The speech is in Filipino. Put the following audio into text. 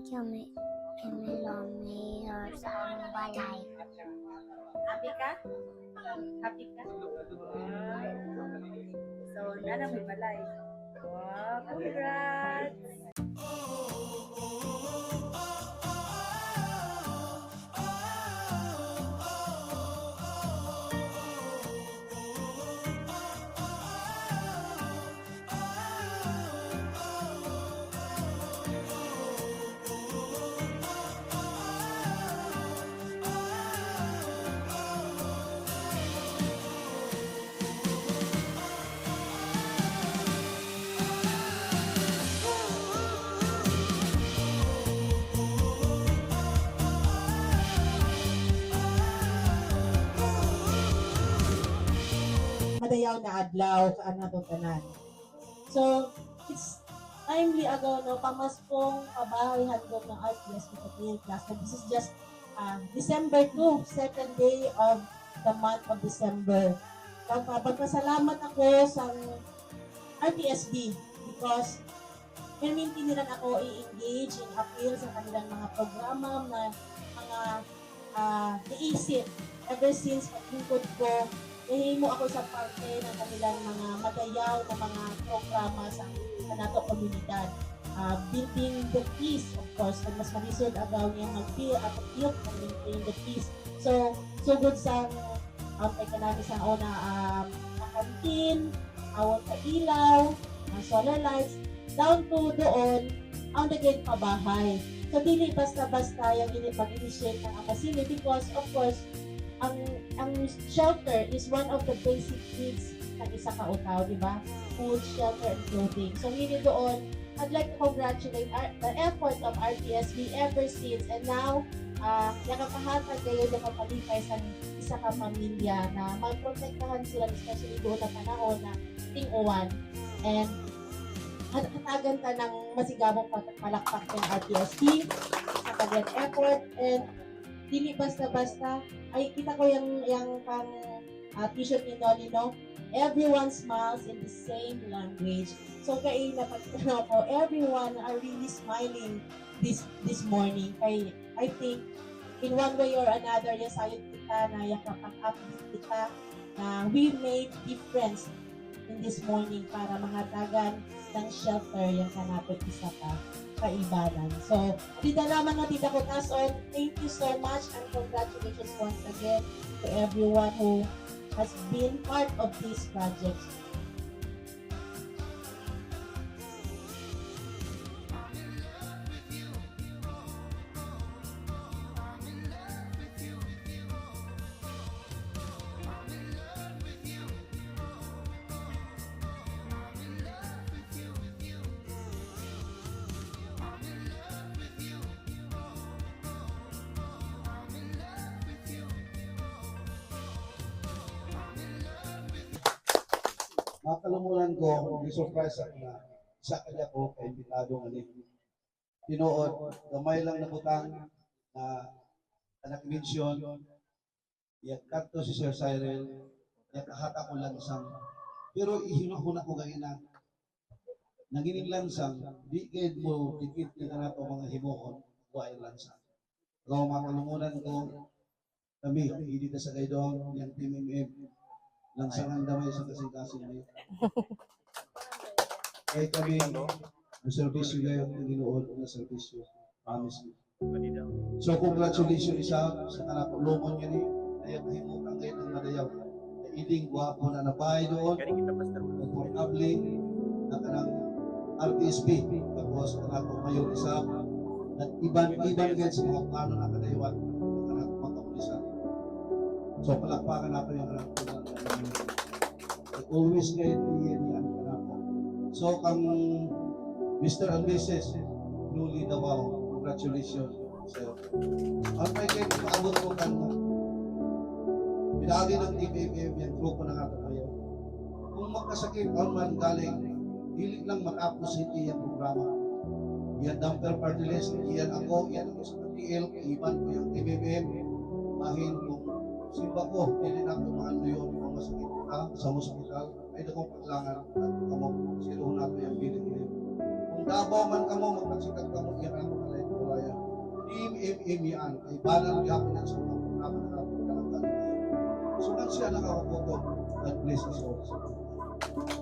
kami mayor sa aming balay. Happy ka? Happy ka? So, nana may balay. Wow, congrats! Madayaw na adlaw kaana to tanan. So, it's timely ago no pamaskong kabahay handog ng RTS with the class. And this is just December 2, second day of the month of December. Pagpasalamat ako sa RTSB because perminti nila ako i-engage in appeal sa kanilang mga programa na mga naisip ever since paglingkod ko. Nahimo ako sa parte ng kanilang mga madayaw na mga programa sa nato komunidad. Building the peace, of course, kung mas malisod agaw niya mag-feel at appeal ng maintain the peace. So good sa kay kanami sa una kantin, awon sa ilaw, solar lights, down to doon, ang naging pabahay. So dili basta-basta yung pag-initiate ng Akasili because of course, ang shelter is one of the basic needs ng isa ka utaw, di ba? Food, shelter, and clothing. So meaning doon, I'd like to congratulate the effort of RTSB ever since and now, nakapahatag kayo na kapalipay sa isa ka pamilya na magprotektahan sila especially doon na panahon na ting-uwan. And katagan ta ng masigabong palakpak ng RTSB sa kanyang effort and dili basta-basta ay kita ko yung pang t-shirt ni Noli, no? Everyone smiles in the same language. So kay napagtanaw ko, everyone are really smiling this morning. Kay I think in one way or another, yes, ayun kita na yakapag-update kita na we made difference in this morning para mga dagan ng shelter yung kanapit isa pa kaibanan. So, dito naman no, Tita Kotason, thank you so much and congratulations once again to everyone who has been part of this project. Makalumunan ko, surprise ako na isa kanya ko kay imbitado nga ni tinuod, gamay lang na butang na anak mention, yak kanto si Sir Cyril, yak kahata ko lansang, pero ihinahuna ko gayina, nangining lansang, di kayo mo dikit na nato mga himuhon, buhay lansang. Kung makalumunan ko, kami, hindi na sa gaydong, yung Team MM, langsangan damay sa kasing-kasing niyo. Kaya kami, ang servisyo ngayon, ang ginuod ng servisyo. Promise me. So, congratulations isa sa kanapulungan niya ni Ayaw Mahimutang ngayon ng Madayaw. Iling guwapo na nabahay doon, comfortable na kanang RTSB. Tapos, kanapong mayor isa, at iban guys sa mga plano na kadayawan ng kanapong magkapulisan. So, palakpakan natin yung kanapong always kayo yan kanako. So, kang Mr. and Mrs. Luli Davao, congratulations. So, ang may kayo paabot ko kanya. Pinagi ng TPM yung grupo ng ato kayo. Kung magkasakit, ang man galing, hilig lang matapos hindi yung programa. Yan dumper party list, yan ako sa TL, iban ko yung TPM, mahin kung simba ko, hindi na ako maano yun, yung masakit sa hospital, ay akong paglangan at kamo, siluhon nato yung biling ngayon. Kung Davao man kamo, magpagsikat kamo, yan ako kalay, Amy Ann, kay banal gapon na sa mga kapag-kapag. So, siya nakakupoto. God bless us all.